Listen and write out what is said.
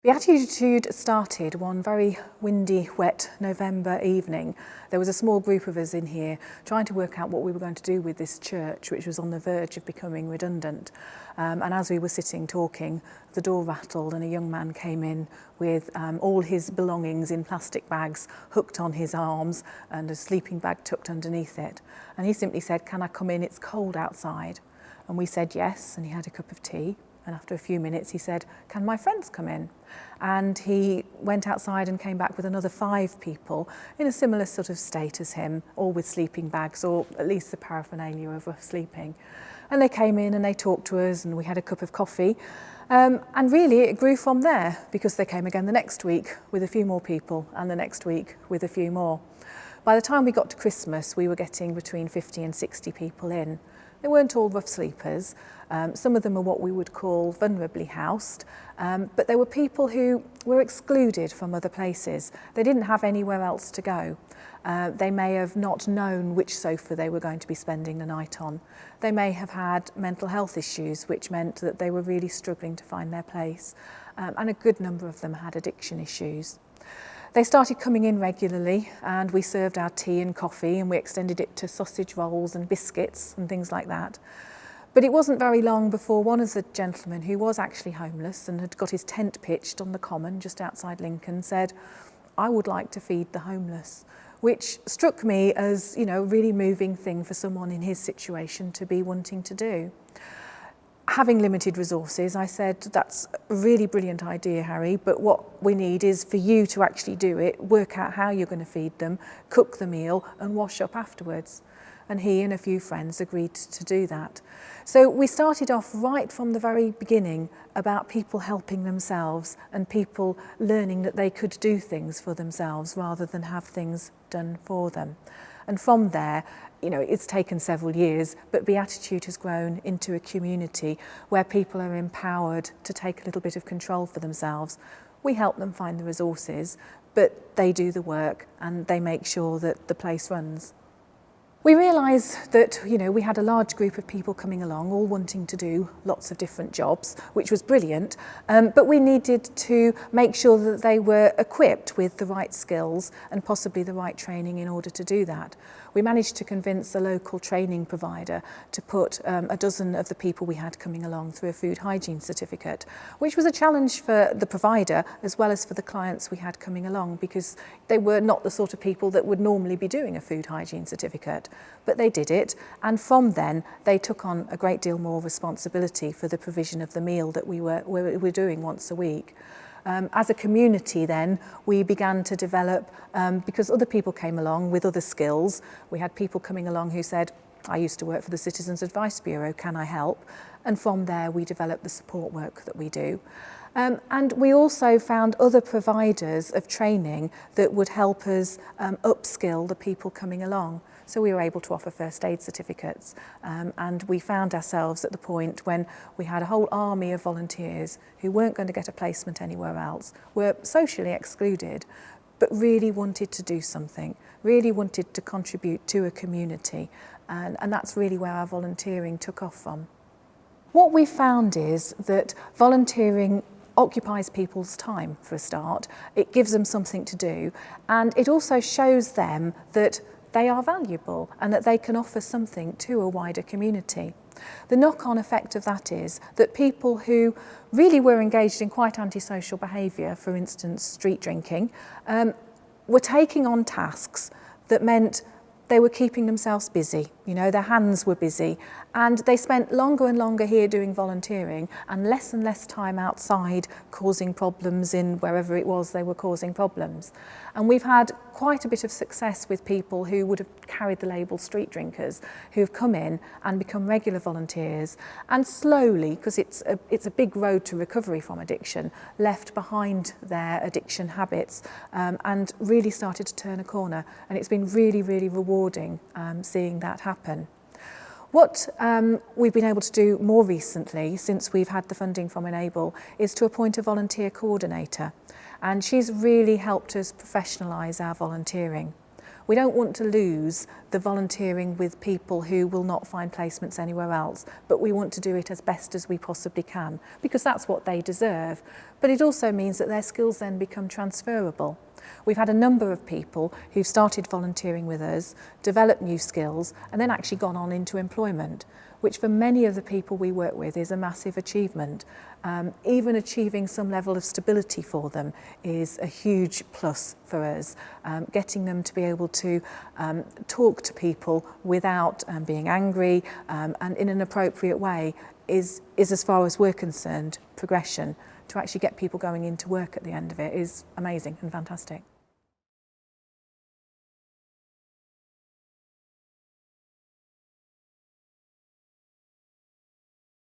BeAttitude started one very windy, wet November evening. There was a small group of us in here trying to work out what we were going to do with this church, which was on the verge of becoming redundant. And as we were sitting talking, the door rattled and a young man came in with all his belongings in plastic bags hooked on his arms and a sleeping bag tucked underneath it. And he simply said, "Can I come in? It's cold outside." And we said yes, and he had a cup of tea. And after a few minutes, he said, "Can my friends come in?" And he went outside and came back with another 5 people in a similar sort of state as him, all with sleeping bags or at least the paraphernalia of rough sleeping. And they came in and they talked to us and we had a cup of coffee. And really it grew from there because they came again the next week with a few more people and the next week with a few more. By the time we got to Christmas, we were getting between 50 and 60 people in. They weren't all rough sleepers. Some of them are what we would call vulnerably housed, but there were people who were excluded from other places. They didn't have anywhere else to go. They may have not known which sofa they were going to be spending the night on. They may have had mental health issues, which meant that they were really struggling to find their place. And a good number of them had addiction issues. They started coming in regularly and we served our tea and coffee and we extended it to sausage rolls and biscuits and things like that. But it wasn't very long before one of the gentlemen who was actually homeless and had got his tent pitched on the common just outside Lincoln said, "I would like to feed the homeless," which struck me as, a really moving thing for someone in his situation to be wanting to do. Having limited resources, I said, "That's a really brilliant idea, Harry, but what we need is for you to actually do it, work out how you're going to feed them, cook the meal and wash up afterwards." And he and a few friends agreed to do that. So we started off right from the very beginning about people helping themselves and people learning that they could do things for themselves rather than have things done for them. And from there, it's taken several years, but BeAttitude has grown into a community where people are empowered to take a little bit of control for themselves. We help them find the resources, but they do the work and they make sure that the place runs. We realised that, we had a large group of people coming along, all wanting to do lots of different jobs, which was brilliant, but we needed to make sure that they were equipped with the right skills and possibly the right training in order to do that. We managed to convince a local training provider to put a dozen of the people we had coming along through a food hygiene certificate, which was a challenge for the provider as well as for the clients we had coming along because they were not the sort of people that would normally be doing a food hygiene certificate. But they did it, and from then they took on a great deal more responsibility for the provision of the meal that we were doing once a week. As a community then, we began to develop, because other people came along with other skills. We had people coming along who said, "I used to work for the Citizens Advice Bureau, can I help?" And from there we developed the support work that we do. And we also found other providers of training that would help us upskill the people coming along. So we were able to offer first aid certificates, and we found ourselves at the point when we had a whole army of volunteers who weren't going to get a placement anywhere else, were socially excluded, but really wanted to do something, really wanted to contribute to a community, and that's really where our volunteering took off from. What we found is that volunteering occupies people's time for a start. It gives them something to do, and it also shows them that they are valuable and that they can offer something to a wider community. The knock-on effect of that is that people who really were engaged in quite antisocial behaviour, for instance street drinking, were taking on tasks that meant they were keeping themselves busy, their hands were busy, and they spent longer and longer here doing volunteering and less time outside causing problems in wherever it was they were causing problems. And we've had quite a bit of success with people who would have carried the label street drinkers, who've come in and become regular volunteers and slowly, because it's a big road to recovery from addiction, left behind their addiction habits and really started to turn a corner. And it's been really, really rewarding seeing that happen. What we've been able to do more recently, since we've had the funding from Enable, is to appoint a volunteer coordinator. And she's really helped us professionalise our volunteering. We don't want to lose the volunteering with people who will not find placements anywhere else, but we want to do it as best as we possibly can, because that's what they deserve. But it also means that their skills then become transferable. We've had a number of people who've started volunteering with us, developed new skills, and then actually gone on into employment, which for many of the people we work with is a massive achievement. Even achieving some level of stability for them is a huge plus for us. Getting them to be able to talk to people without being angry and in an appropriate way is, as far as we're concerned, progression. To actually get people going into work at the end of it is amazing and fantastic.